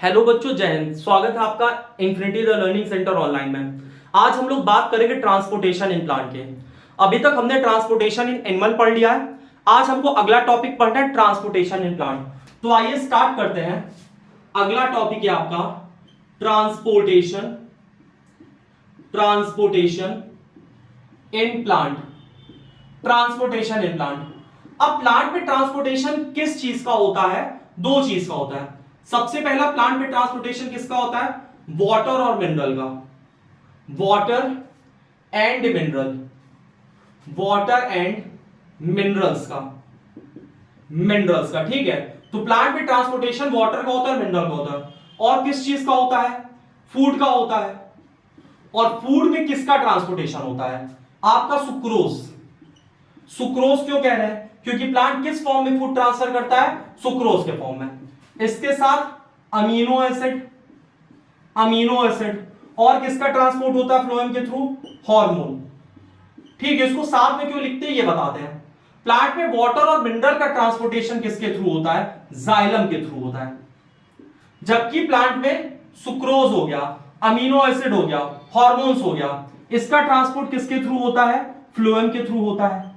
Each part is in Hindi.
हेलो बच्चों, जय हिंद। स्वागत है आपका infinity the learning centre online में। आज हम लोग बात करेंगे ट्रांसपोर्टेशन इन प्लांट के। अभी तक हमने ट्रांसपोर्टेशन इन एनिमल पढ़ लिया है। आज हमको अगला टॉपिक पढ़ना है ट्रांसपोर्टेशन इन प्लांट। तो आइए स्टार्ट करते हैं। अगला टॉपिक है आपका transportation transportation in plant. Transportation in plant. अब प्लांट में ट्रांसपोर्टेशन किस चीज का होता है? दो चीज का होता है। सबसे पहला प्लांट में ट्रांसपोर्टेशन किसका होता है? वाटर और मिनरल का। Water and mineral, water and minerals का ठीक है। तो प्लांट में ट्रांसपोर्टेशन वाटर का होता है, मिनरल का होता है। और किस चीज का होता है? फूड का होता है। और फूड में किसका ट्रांसपोर्टेशन होता है? आपका सुक्रोज। सुक्रोज क्यों कह रहे हैं? क्योंकि प्लांट किस फॉर्म में फूड ट्रांसफर करता है? सुक्रोज के फॉर्म में। इसके साथ अमीनो एसिड और किसका ट्रांसपोर्ट होता है फ्लोएम के थ्रू? हार्मोन। ठीक है, इसको साथ में क्यों लिखते हैं ये बताते हैं। प्लांट में वाटर और मिनरल का ट्रांसपोर्टेशन किसके थ्रू होता है? जाइलम के थ्रू होता है। जबकि प्लांट में सुक्रोज हो गया, अमीनो एसिड हो गया, हार्मोन्स हो गया, इसका ट्रांसपोर्ट किसके थ्रू होता है? फ्लोएम के थ्रू होता है।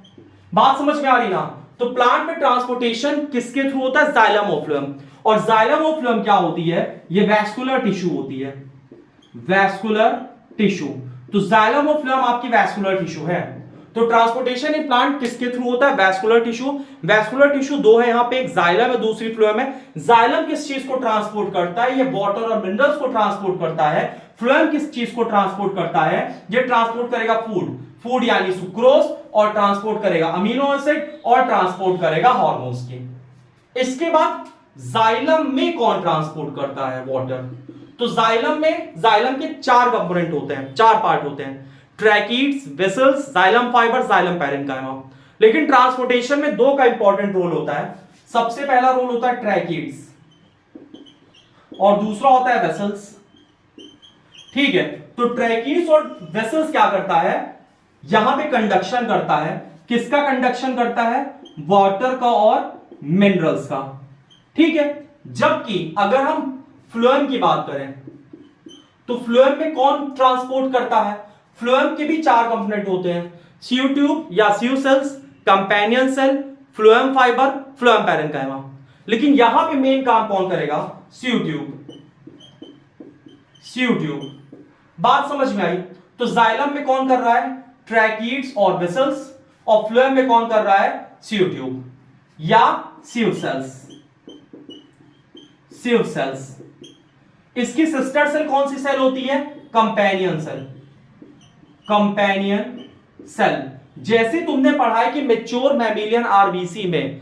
बात समझ में आ रही ना? तो प्लांट में ट्रांसपोर्टेशन किसके थ्रू होता है? Xylem of phloem. और जाइलम ऑफ फ्लोएम क्या होती है? ये वैस्कुलर टिश्यू होती है। Vascular tissue. तो जाइलम ऑफ फ्लोएम आपकी वैस्कुलर टिश्यू है। तो ट्रांसपोर्टेशन इन प्लांट किसके थ्रू होता है? Vascular tissue. वैस्कुलर टिश्यू दो है यहां पे, एक जाइलम है, दूसरी फ्लोएम है। जाइलम किस चीज को ट्रांसपोर्ट करता है? ये वाटर और मिनरल्स को ट्रांसपोर्ट करता है। फ्लोएम किस चीज को ट्रांसपोर्ट करता है? ये ट्रांसपोर्ट करेगा फूड यानी सुक्रोज, और ट्रांसपोर्ट करेगा अमीनो एसिड, और ट्रांसपोर्ट करेगा हार्मोन्स के। इसके बाद जाइलम में कौन ट्रांसपोर्ट करता है? वाटर। तो जाइलम के चार कंपोनेंट होते हैं, चार पार्ट होते हैं। Tracheids, vessels, xylem fibre, xylem parenchyma. लेकिन ट्रांसपोर्टेशन में दो का इंपॉर्टेंट रोल होता है। सबसे पहला रोल होता है ट्रैकीड्स और दूसरा होता है वेसल्स। ठीक है, तो ट्रैकीड्स और वेसल्स क्या करता है? यहां पे कंडक्शन करता है। किसका कंडक्शन करता है? वाटर का और मिनरल्स का। ठीक है, जबकि अगर हम फ्लोएम की बात करें तो फ्लोएम में कौन ट्रांसपोर्ट करता है? फ्लोएम के भी चार कंपोनेंट होते हैं, सीयू ट्यूब या sieve cells, companion cell, phloem fibre, phloem parenchyma. लेकिन यहां पे मेन काम कौन करेगा? Sieve tube. बात समझ में आई? तो जाइलम में कौन कर रहा है? ट्रैकीड्स और वेसल्स। और फ्लोएम में कौन कर रहा है? सीयू ट्यूब या सीयू सेल्स। इसकी सिस्टर सेल कौन सी सेल होती है? Companion cell. जैसे तुमने पढ़ा है कि मैच्योर मैमिलियन आरबीसी में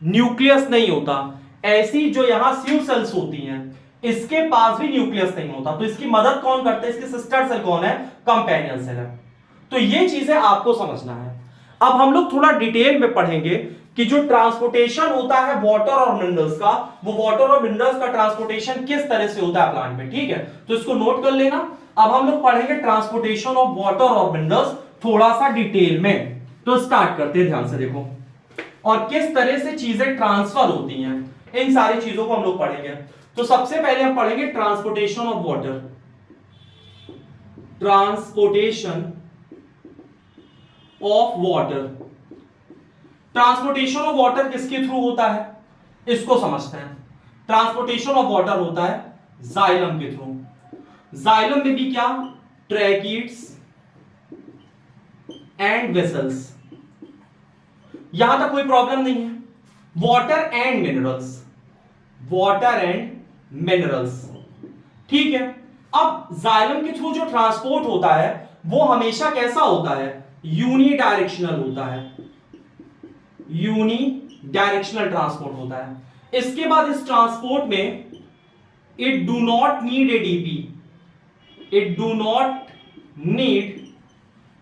न्यूक्लियस नहीं होता, ऐसी जो यहां सीयू सेल्स होती हैं इसके पास भी न्यूक्लियस नहीं होता। तो इसकी मदद कौन करता है? इसकी सिस्टर सेल कौन है? कंपेनियन सेल है। तो ये चीजें आपको समझना है। अब हम लोग थोड़ा डिटेल में पढ़ेंगे कि जो ट्रांसपोर्टेशन होता है वाटर और मिनरल्स का, वो वाटर और मिनरल्स का ट्रांसपोर्टेशन किस तरह से होता है प्लांट में। ठीक है, तो इसको नोट कर लेना। अब हम लोग पढ़ेंगे ट्रांसपोर्टेशन ऑफ वाटर और मिनरल्स थोड़ा सा डिटेल में। तो स्टार्ट करते हैं, ध्यान से देखो और किस तरह से चीजें ट्रांसफर होती हैं, इन सारी चीजों को हम लोग पढ़ेंगे। तो सबसे पहले हम पढ़ेंगे transportation of water. Transportation of water. Transportation of water किसके थ्रू होता है? इसको समझते हैं। ट्रांसपोर्टेशन ऑफ वाटर होता है जाइलम के थ्रू। जाइलम में भी क्या? Tracheids and vessels. यहां तक कोई प्रॉब्लम नहीं है। Water and minerals. ठीक है, अब जाइलम के थ्रू जो ट्रांसपोर्ट होता है वो हमेशा कैसा होता है? यूनिडायरेक्शनल होता है। यूनिडायरेक्शनल ट्रांसपोर्ट होता है। इसके बाद इस ट्रांसपोर्ट में it do not need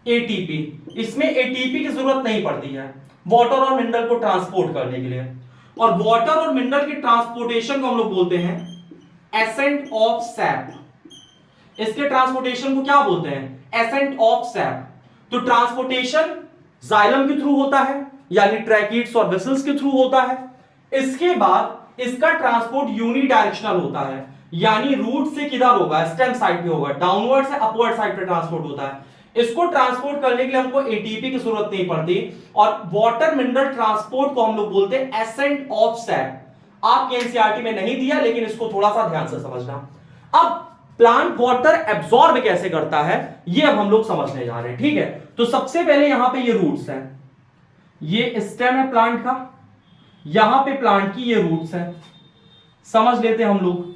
ATP. इसमें एटीपी की जरूरत नहीं पड़ती है वाटर और मिनरल को ट्रांसपोर्ट करने के लिए। और वाटर और मिनरल के ट्रांसपोर्टेशन को हम लोग बोलते हैं एसेंट ऑफ सैप। इसके ट्रांसपोर्टेशन को क्या बोलते हैं? Ascent of SAP. तो ट्रांसपोर्टेशन जाइलम के थ्रू होता है यानी ट्रैकीड्स और वेसल्स के थ्रू होता है। इसके बाद इसका ट्रांसपोर्ट यूनिडायरेक्शनल होता है यानी रूट से किधर होगा, स्टेम साइड पे होगा, डाउनवर्ड से अपवर्ड साइड पे ट्रांसपोर्ट होता है। इसको ट्रांसपोर्ट करने के लिए हमको एटीपी की जरूरत नहीं पड़ती, और वाटर मिनरल ट्रांसपोर्ट को हम लोग बोलते हैं एसेंट ऑफ सैट। आपके एनसीईआरटी में नहीं दिया, लेकिन इसको थोड़ा सा ध्यान से समझना। अब प्लांट वाटर एब्जॉर्ब कैसे करता है ये अब हम लोग समझने जा रहे हैं, ठीक है। तो सबसे पहले यहां पे ये रूट्स हैं, ये स्टेम है प्लांट का, यहां पे प्लांट की ये रूट्स है, समझ लेते हैं हम लोग,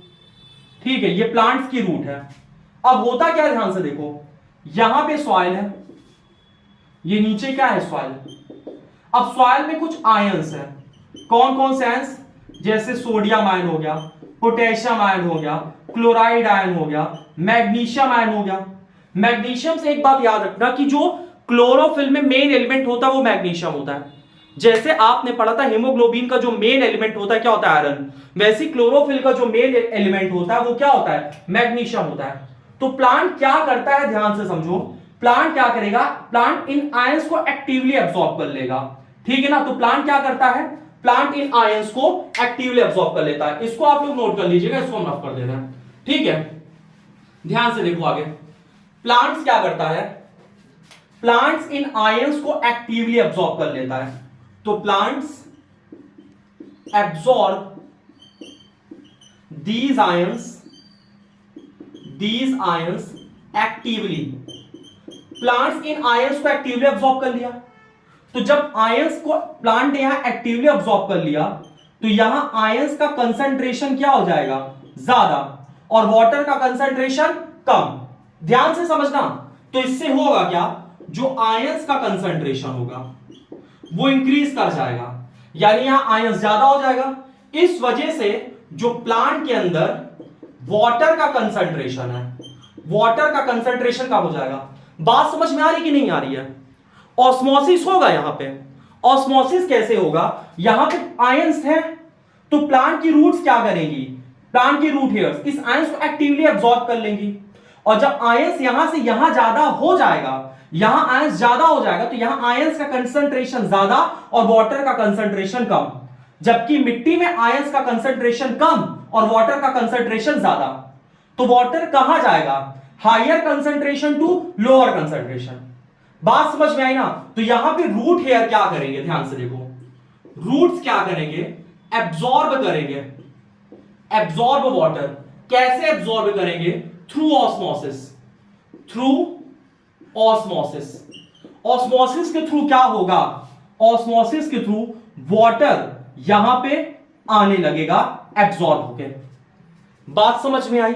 ठीक है। ये प्लांट्स की रूट है। अब होता क्या है, ध्यान से देखो, यहां पे सॉइल है, ये नीचे क्या है, सॉइल। अब सॉइल में कुछ आयंस है, कौन कौन से आयंस, जैसे सोडियम आयन हो गया, पोटेशियम आयन हो गया, क्लोराइड आयन हो गया, मैग्नीशियम आयन हो गया। मैग्नीशियम से एक बात याद रखना कि जो क्लोरोफिल में मेन एलिमेंट होता है वो मैग्नीशियम होता है। जैसे आपने पढ़ा था हीमोग्लोबिन का जो मेन एलिमेंट होता है क्या होता है, आयरन, वैसे क्लोरोफिल का जो मेन एलिमेंट होता है वो क्या होता है, मैग्नीशियम होता है। तो प्लांट क्या करता है, ध्यान से समझो, प्लांट क्या करेगा, प्लांट इन आयंस को एक्टिवली एब्सॉर्ब कर लेगा, ठीक है ना। तो प्लांट क्या करता है, प्लांट इन आयंस को एक्टिवली एब्सॉर्ब कर लेता है। इसको आप लोग नोट कर लीजिएगा, इसको हम रफ कर देना है, ठीक है। ध्यान से देखो आगे, प्लांट्स क्या करता है, प्लांट्स इन आयंस को एक्टिवली एब्सॉर्ब कर लेता है। तो plants absorb these ions actively, plants in ions को एक्टिवली एब्सॉर्ब कर लिया। तो जब आयंस को प्लांट ने यहां एक्टिवली एब्सॉर्ब कर लिया, तो यहां आयंस का कंसंट्रेशन क्या हो जाएगा, ज्यादा, और वाटर का कंसंट्रेशन कम। ध्यान से समझना। तो इससे होगा क्या, जो आयंस का कंसंट्रेशन होगा वो इंक्रीज कर जाएगा, यानी यहां आयंस ज्यादा हो जाएगा। इस वजह से जो प्लांट के अंदर वाटर का कंसंट्रेशन है, वाटर का कंसंट्रेशन कम हो जाएगा। बात समझ में आ रही कि नहीं आ रही है। ऑस्मोसिस होगा यहां पे। ऑस्मोसिस कैसे होगा, यहां पे आयंस है, तो प्लांट की रूट्स क्या करेंगी, प्लांट की रूट हेयर्स इस आयंस को एक्टिवली एब्सॉर्ब कर लेंगी। और जब आयंस यहां से यहां ज्यादा हो जाएगा, यहां आयंस ज्यादा हो जाएगा, तो यहां आयंस का कंसंट्रेशन ज्यादा और वाटर का कंसंट्रेशन कम। जबकि मिट्टी में आयंस का कंसंट्रेशन कम और वाटर का कंसंट्रेशन ज्यादा, तो वाटर कहां जाएगा, higher concentration to lower concentration. बात समझ में आई ना। तो यहां पे रूट हेयर क्या करेंगे, ध्यान से देखो, रूट्स क्या करेंगे, एब्सॉर्ब करेंगे, एब्सॉर्ब वाटर। कैसे एब्सॉर्ब करेंगे, through osmosis, through osmosis. Osmosis के थ्रू क्या होगा, ऑस्मोसिस के थ्रू वाटर यहां पे आने लगेगा एब्सॉर्ब होके। बात समझ में आई।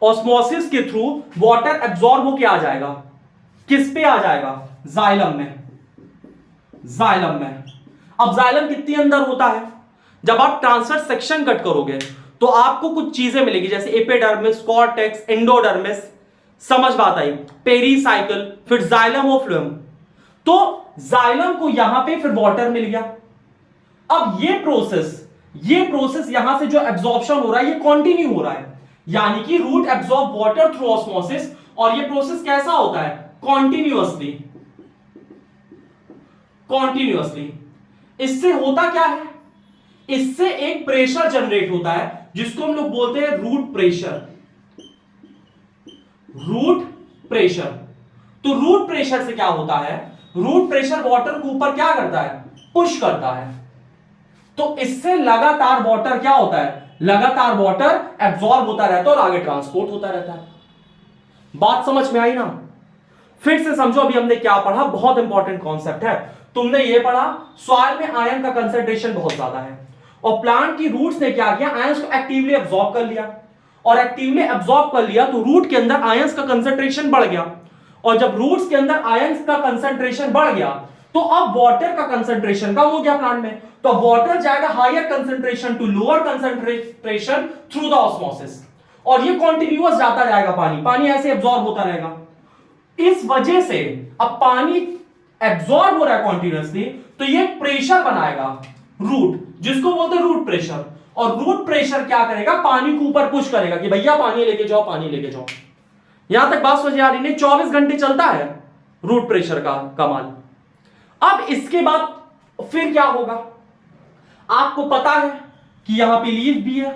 ऑस्मोसिस के थ्रू वाटर एब्सॉर्ब होके आ जाएगा, किस पे आ जाएगा, जाइलम में, जाइलम में। अब जाइलम कितनी अंदर होता है, जब आप ट्रांसवर्स सेक्शन कट करोगे तो आपको कुछ चीजें मिलेगी, जैसे एपिडर्मिस, कॉर्टेक्स, एंडोडर्मिस, समझ बात आई, पेरीसाइकिल, फिर जाइलम और फ्लोएम। तो जाइलम को यहां पे फिर वाटर मिल गया। अब ये प्रोसेस यहां से जो एब्जॉर्प्शन हो रहा है ये कंटिन्यू हो रहा है, यानी कि root absorb water through osmosis. और ये प्रोसेस कैसा होता है, कॉन्टिन्यूअसली, कॉन्टिन्यूअसली। इससे होता क्या है, इससे एक प्रेशर जनरेट होता है जिसको हम लोग बोलते हैं रूट प्रेशर, रूट प्रेशर। तो रूट प्रेशर से क्या होता है, रूट प्रेशर वाटर को ऊपर क्या करता है, पुश करता है। तो इससे लगातार वाटर क्या होता है, लगातार वाटर एब्सॉर्ब होता रहता है और आगे ट्रांसपोर्ट होता रहता है। बात समझ में आई ना। फिर से समझो, अभी हमने क्या पढ़ा, बहुत इंपॉर्टेंट कॉन्सेप्ट है। तुमने ये पढ़ा सॉइल में आयरन का कंसंट्रेशन बहुत ज्यादा है, और प्लांट की रूट्स ने क्या किया, आयंस को एक्टिवली एब्सॉर्ब कर लिया, और एक्टिवली एब्सॉर्ब कर लिया तो रूट के अंदर आयंस का कंसंट्रेशन बढ़ गया। और जब रूट्स के अंदर आयंस का कंसंट्रेशन बढ़ गया तो अब वाटर का कंसंट्रेशन कम हो गया प्लांट में, तो वाटर जाएगा higher concentration to lower concentration through the osmosis, और ये कंटिन्यूअस जाता जाएगा, पानी पानी ऐसे एब्सॉर्ब होता रहेगा। इस वजह से अब पानी एब्सॉर्ब हो रहा है कॉन्टिन्यूअसली, तो ये प्रेशर बनाएगा रूट, जिसको बोलते हैं रूट प्रेशर। और रूट प्रेशर क्या करेगा, पानी को ऊपर पुश करेगा कि भैया पानी लेके जाओ, पानी लेके जाओ। यहां तक बात समझ आ रही नहीं, 24 घंटे चलता है रूट प्रेशर का कमाल। अब इसके बाद फिर क्या होगा, आपको पता है कि यहां पे लीफ भी है,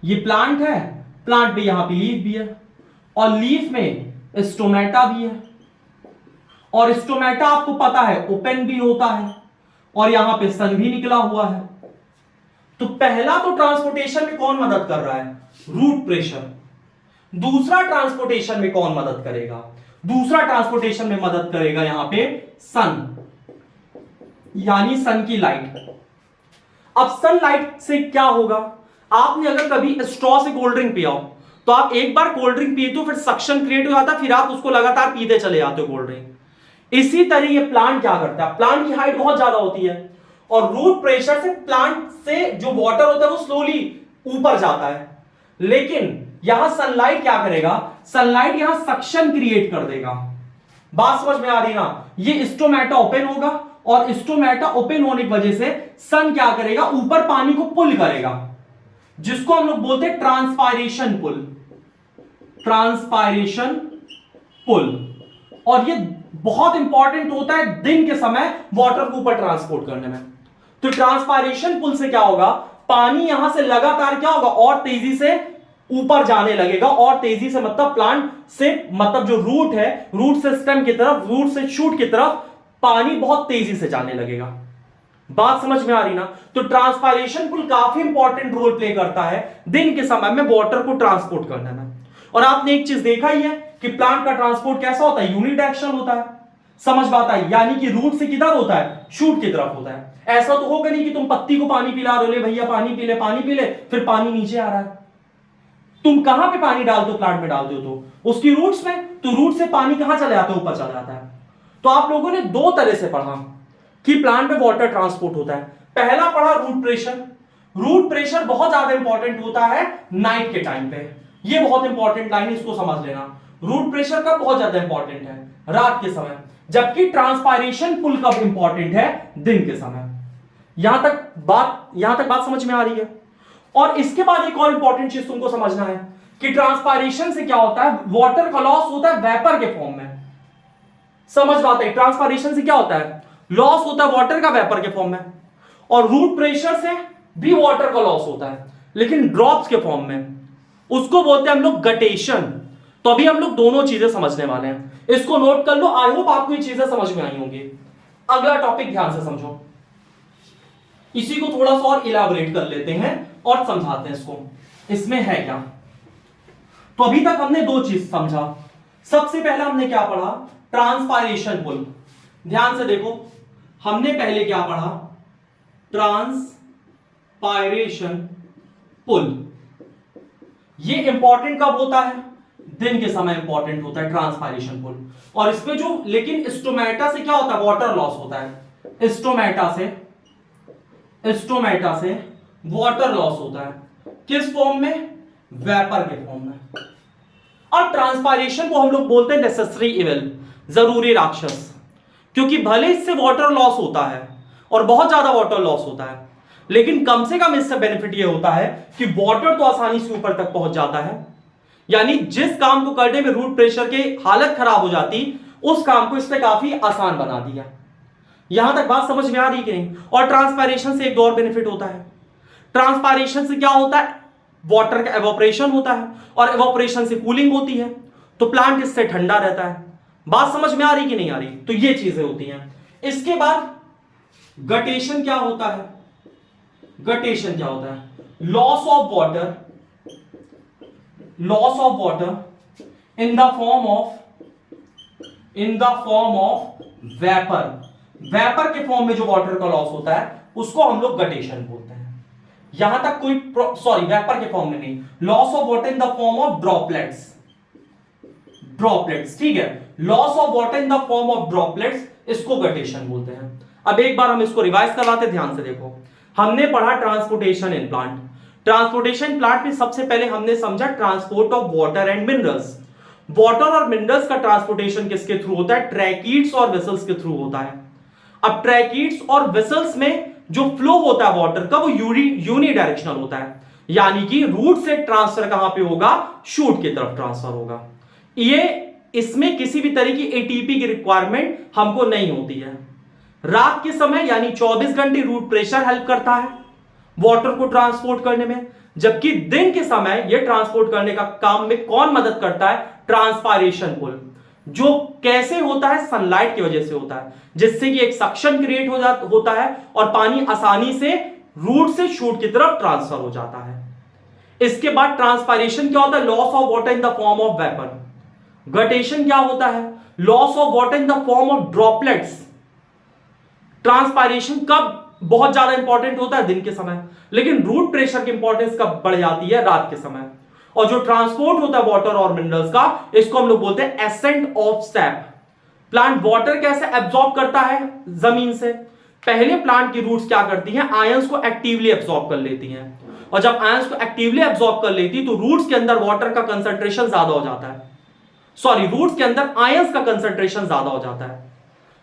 ये प्लांट है, प्लांट में यहां पे लीफ भी है, और लीफ में स्टोमेटा भी है, और स्टोमेटा आपको पता है ओपन भी होता है, और यहां पे सन भी निकला हुआ है। तो पहला तो ट्रांसपोर्टेशन में कौन मदद कर रहा है? Root pressure. दूसरा ट्रांसपोर्टेशन में कौन मदद करेगा? दूसरा ट्रांसपोर्टेशन में मदद करेगा यहां पे सन, यानी सन की लाइट। अब सनलाइट से क्या होगा? आपने अगर कभी स्ट्रॉ से कोल्ड ड्रिंक पिया हो, तो आप एक बार कोल्ड ड्रिंक पिए तो फिर सक्शन क्रिएट हो जाता है, फिर आप उसको लगातार पीते चले जाते हो कोल्ड ड्रिंक। इसी तरह ये प्लांट क्या करता है? प्लांट की हाइट बहुत ज्यादा होती है, और रूट प्रेशर से प्लांट से जो वाटर होता है वो स्लोली ऊपर जाता है, लेकिन यहां सनलाइट क्या करेगा? सनलाइट यहां सक्शन क्रिएट कर देगा। बात समझ में आ रही ना? ये स्टोमेटा ओपन होगा, और स्टोमेटा ओपन होने की वजह से सन क्या करेगा? ऊपर पानी को पुल करेगा, जिसको हम लोग बोलते हैं ट्रांसपायरेशन पुल। ट्रांसपायरेशन पुल, और ये बहुत इंपॉर्टेंट होता है दिन के समय वाटर को ऊपर ट्रांसपोर्ट करने में। तो ट्रांसपायरेशन पुल से क्या होगा? पानी यहां से लगातार क्या होगा? और तेजी से ऊपर जाने लगेगा, और तेजी से मतलब प्लांट से, मतलब जो रूट है, रूट से स्टेम की तरफ, रूट से शूट की तरफ पानी बहुत तेजी से जाने लगेगा। बात समझ में आ रही ना? तो ट्रांसपायरेशन पुल काफी इंपॉर्टेंट रोल प्ले करता है दिन के समय में वाटर को ट्रांसपोर्ट करने में। और आपने एक चीज देखा ही है कि प्लांट का ट्रांसपोर्ट कैसा होता है? यूनिडायरेक्शनल होता है। समझ बात आई? यानी कि रूट से किधर होता है? शूट की तरफ होता है। ऐसा तो होगा नहीं कि तुम पत्ती को पानी पिला रहे हो, ले भैया पानी पी ले, पानी पी ले, फिर पानी नीचे आ रहा है। तुम कहां पे पानी डालते हो? प्लांट में डालते हो तो उसकी रूट्स में, तो रूट से पानी कहां चले जाता है? ऊपर चला जाता है। तो आप लोगों ने दो तरह से पढ़ा कि प्लांट में वाटर ट्रांसपोर्ट होता है। पहला पढ़ा रूट प्रेशर। रूट प्रेशर बहुत ज्यादा इंपॉर्टेंट होता है नाइट के टाइम पे। ये बहुत इंपॉर्टेंट लाइन, इसको समझ लेना। रूट प्रेशर कब बहुत ज्यादा इंपॉर्टेंट है? रात के समय। जबकि ट्रांसपायरेशन पुल कब इंपॉर्टेंट है? दिन के समय। यहां तक बात समझ में आ रही है? और इसके बाद एक और इंपॉर्टेंट चीज तुमको समझना है कि ट्रांसपायरेशन से क्या होता है? वाटर का लॉस होता है वेपर के फॉर्म में। समझ बात है? ट्रांसपायरेशन से क्या होता है? लॉस होता है वाटर का वेपर के फॉर्म में। और रूट प्रेशर से भी वाटर का लॉस होता है, लेकिन ड्रॉप्स के फॉर्म में। उसको बोलते हैं हम लोग गटेशन। तो अभी हम लोग दोनों चीजें समझने वाले हैं, इसको नोट कर लो। आई होप आपको ये चीजें समझ में आई होंगी। अगला टॉपिक ध्यान से समझो, इसी को थोड़ा सा और इलैबोरेट कर लेते हैं और समझाते हैं इसको, इसमें है क्या। तो अभी तक हमने दो चीज समझा। सबसे पहला हमने क्या पढ़ा? ट्रांसपायरेशन पुल। ध्यान से देखो, हमने पहले क्या पढ़ा? ट्रांसपायरेशन पुल। ये इंपॉर्टेंट कब होता है? दिन के समय इंपॉर्टेंट होता है ट्रांसपायरेशन पुल। और इसमें जो, लेकिन स्टोमेटा से क्या होता है? वाटर लॉस होता है। स्टोमेटा से वाटर लॉस होता है। किस फॉर्म में? वेपर के फॉर्म में। और ट्रांसपायरेशन को हम लोग बोलते हैं नेसेसरी इविल, जरूरी राक्षस। क्योंकि भले इससे वाटर लॉस होता है और बहुत ज्यादा वाटर लॉस होता है, लेकिन कम से कम इससे बेनिफिट ये होता है कि वाटर तो आसानी से ऊपर तक पहुंच जाता है। यानी जिस काम को करने में रूट प्रेशर की हालत खराब हो जाती, उस काम को इसने काफी आसान बना दिया। यहां तक बात समझ में आ रही कि नहीं? और ट्रांसपायरेशन से एक और बेनिफिट होता है। ट्रांसपायरेशन से क्या होता है? वाटर का एवोपरेशन होता है, और एवोपरेशन से कूलिंग होती है, तो प्लांट इससे ठंडा रहता है। बात समझ में आ रही कि नहीं आ रही? तो ये चीजें होती हैं। इसके बाद गटेशन क्या होता है? गटेशन क्या होता है? Loss of water in the form of vapour के फॉर्म में जो वाटर का लॉस होता है उसको हम लोग गटेशन बोलते हैं। यहां तक कोई वेपर के फॉर्म में नहीं, loss of water in the form of droplets. ठीक है, loss of water in the form of droplets, इसको गटेशन बोलते हैं। अब एक बार हम इसको रिवाइज करवाते, ध्यान से देखो। हमने पढ़ा transportation in plant. Transportation plant में सबसे पहले हमने समझा transport of water and minerals. Water और मिनरल्स का ट्रांसपोर्टेशन किसके थ्रू होता है? ट्रैकिड्स और वेसल्स के थ्रू होता है। अब ट्रैकिड्स और वेसल्स में जो फ्लो होता है वाटर का, वो यूनिडायरेक्शनल होता है, यानी कि रूट से ट्रांसफर कहां पे होगा? शूट की तरफ ट्रांसफर होगा। ये इसमें किसी भी तरह की एटीपी की रिक्वायरमेंट हमको नहीं होती है। रात के समय यानी 24 घंटे रूट प्रेशर हेल्प करता है, वाटर को ट्रांसपोर्ट करने में, जबकि दिन के समय यह ट्रांसपोर्ट करने का काम में कौन मदद करता है? ट्रांसपायरेशन पुल, जो कैसे होता है? सनलाइट की वजह से होता है, जिससे कि एक सक्शन क्रिएट होता है और पानी आसानी से रूट से शूट की तरफ ट्रांसफर हो जाता है। इसके बाद ट्रांसपायरेशन क्या होता है? Loss of water in the form of vapour. Guttation क्या होता है? Loss of water in the form of droplets. Transpiration कब बहुत ज्यादा इंपॉर्टेंट होता है? दिन के समय, लेकिन रूट प्रेशर की इंपॉर्टेंस कब बढ़ जाती है? रात के समय। और जो ट्रांसपोर्ट होता है वाटर और मिनरल्स का, इसको हम लोग बोलते हैं ascent of SAP. Plant water कैसे एब्जॉर्ब करता है जमीन से? पहले प्लांट की रूट्स क्या करती हैं? आयंस को एक्टिवली एब्जॉर्ब कर लेती हैं, और जब आयंस को एक्टिवली एब्जॉर्ब कर लेती तो रूट्स के अंदर वाटर का कंसंट्रेशन ज्यादा हो जाता है, सॉरी रूट्स के अंदर आयंस का कंसंट्रेशन ज्यादा हो जाता है,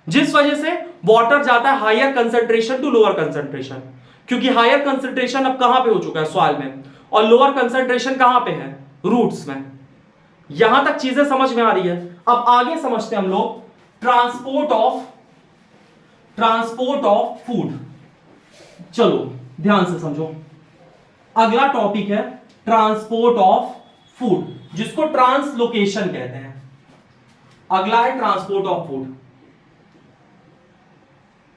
जिस वजह से वाटर जाता है higher concentration to lower concentration. क्योंकि हायर कंसंट्रेशन अब कहां पे हो चुका है? सॉइल में, और लोअर कंसंट्रेशन कहां पे है? रूट्स में। यहां तक चीजें समझ में आ रही है। अब आगे समझते हैं हम लोग ट्रांसपोर्ट ऑफ फूड। चलो ध्यान से समझो, अगला टॉपिक है ट्रांसपोर्ट ऑफ फूड, जिसको ट्रांसलोकेशन कहते हैं। अगला है transport of food.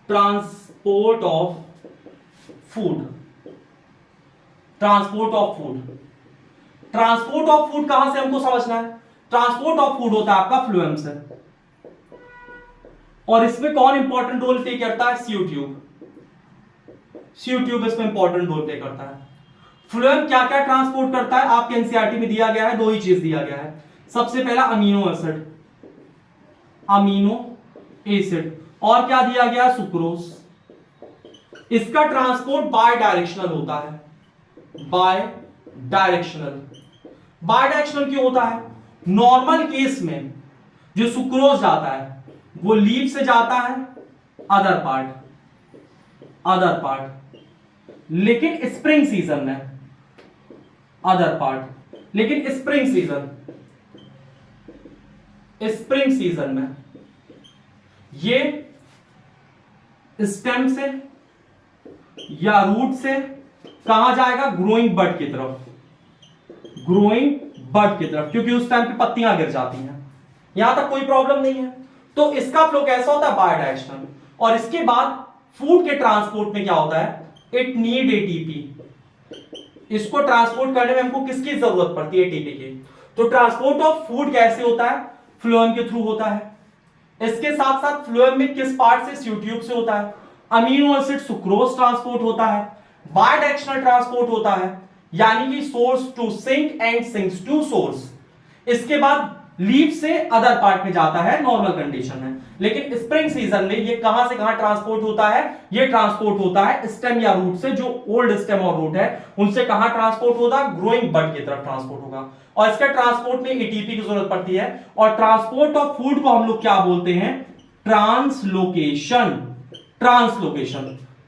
Transport of food, transport of food. Transport of food कहां से हमको समझना है? ट्रांसपोर्ट ऑफ फूड होता है आपका फ्लोएम से, और इसमें कौन इंपॉर्टेंट रोल प्ले करता है? Sieve tube. सीयू ट्यूब इसमें इंपॉर्टेंट रोल प्ले करता है। फ्लोएम क्या क्या ट्रांसपोर्ट करता है? आपके एनसीईआरटी में दिया गया है, दो ही चीज दिया गया है। सबसे पहला अमीनो एसिड, अमीनो एसिड, और क्या दिया गया? सुक्रोज। इसका ट्रांसपोर्ट बाय डायरेक्शनल होता है। Bye directional. बाय डायरेक्शनल क्यों होता है? नॉर्मल केस में जो सुक्रोज जाता है वो लीफ से जाता है अदर पार्ट, लेकिन स्प्रिंग सीजन में अदर पार्ट, लेकिन स्प्रिंग सीजन में ये स्टेम से या रूट से कहां जाएगा? ग्रोइंग बड की तरफ, क्योंकि उस टाइम पे पत्तियां गिर जाती हैं। यहां तक कोई प्रॉब्लम नहीं है। तो इसका फ्लो कैसा होता है? Bidirectional. और इसके बाद फूड के ट्रांसपोर्ट में क्या होता है? It need ATP. इसको ट्रांसपोर्ट करने में हमको किसकी जरूरत पड़ती है? एटीपी की। तो ट्रांसपोर्ट ऑफ फूड कैसे होता है? फ्लोएम के थ्रू होता है। इसके साथ साथ फ्लोएम में किस पार्ट से? सीयू ट्यूब से होता है। अमीनो एसिड सुक्रोज ट्रांसपोर्ट होता है। बाय डायरेक्शनल ट्रांसपोर्ट होता है, यानी कि source to sink and sinks to source. इसके बाद लीफ से अदर पार्ट में जाता है नॉर्मल कंडीशन में, लेकिन स्प्रिंग सीजन में ये कहां से कहां ट्रांसपोर्ट होता है? ये ट्रांसपोर्ट होता है स्टेम या रूट से, जो ओल्ड स्टेम और रूट है उनसे कहां ट्रांसपोर्ट होगा? ग्रोइंग बड की तरफ ट्रांसपोर्ट होगा। और इसके ट्रांसपोर्ट में एटीपी की जरूरत पड़ती है। और ट्रांसपोर्ट ऑफ फूड को हम लोग क्या बोलते हैं? ट्रांसलोकेशन।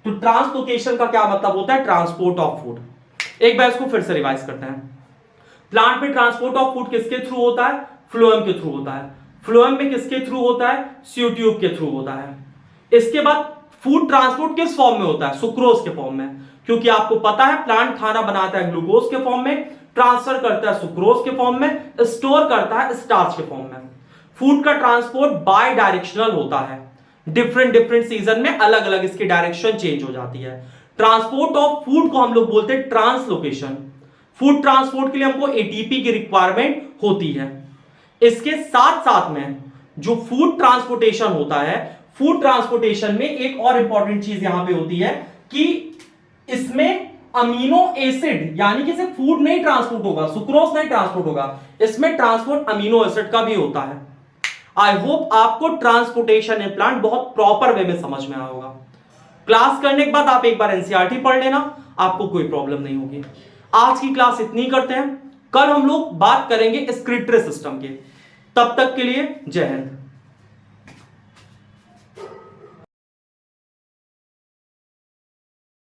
तो ट्रांसलोकेशन का क्या मतलब होता है? Transport of food. एक बार इसको फिर से रिवाइज करते हैं। प्लांट में ट्रांसपोर्ट ऑफ फूड किसके थ्रू होता है? फ्लोएम के थ्रू होता है। फ्लोएम में किसके थ्रू होता है? सीयू ट्यूब के थ्रू होता है। इसके बाद फूड ट्रांसपोर्ट किस फॉर्म में होता है? सुक्रोज के फॉर्म में, क्योंकि आपको पता है प्लांट खाना बनाता है ग्लूकोज के फॉर्म में, ट्रांसफर करता है सुक्रोज के फॉर्म में, स्टोर करता है स्टार्च के फॉर्म में। फूड का ट्रांसपोर्ट बाय डायरेक्शनल होता है। डिफरेंट सीजन में अलग अलग इसकी डायरेक्शन चेंज हो जाती है। ट्रांसपोर्ट ऑफ फूड को हम लोग बोलते हैं ट्रांसलोकेशन। फूड ट्रांसपोर्ट के लिए हमको एटीपी की रिक्वायरमेंट होती है। इसके साथ साथ में जो फूड ट्रांसपोर्टेशन होता है, फूड ट्रांसपोर्टेशन में एक और इंपॉर्टेंट चीज यहां पे होती है कि इसमें अमीनो एसिड, यानी कि सिर्फ फूड नहीं ट्रांसपोर्ट होगा, सुक्रोज नहीं ट्रांसपोर्ट होगा, इसमें ट्रांसपोर्ट अमीनो एसिड का भी होता है। आई होप आपको ट्रांसपोर्टेशन इन प्लांट बहुत प्रॉपर वे में समझ में आया होगा। क्लास करने के बाद आप एक बार एनसीईआरटी पढ़ लेना, आपको कोई प्रॉब्लम नहीं होगी। आज की क्लास इतनी करते हैं, कल हम लोग बात करेंगे स्क्रिप्टरी सिस्टम के। तब तक के लिए जय हिंद।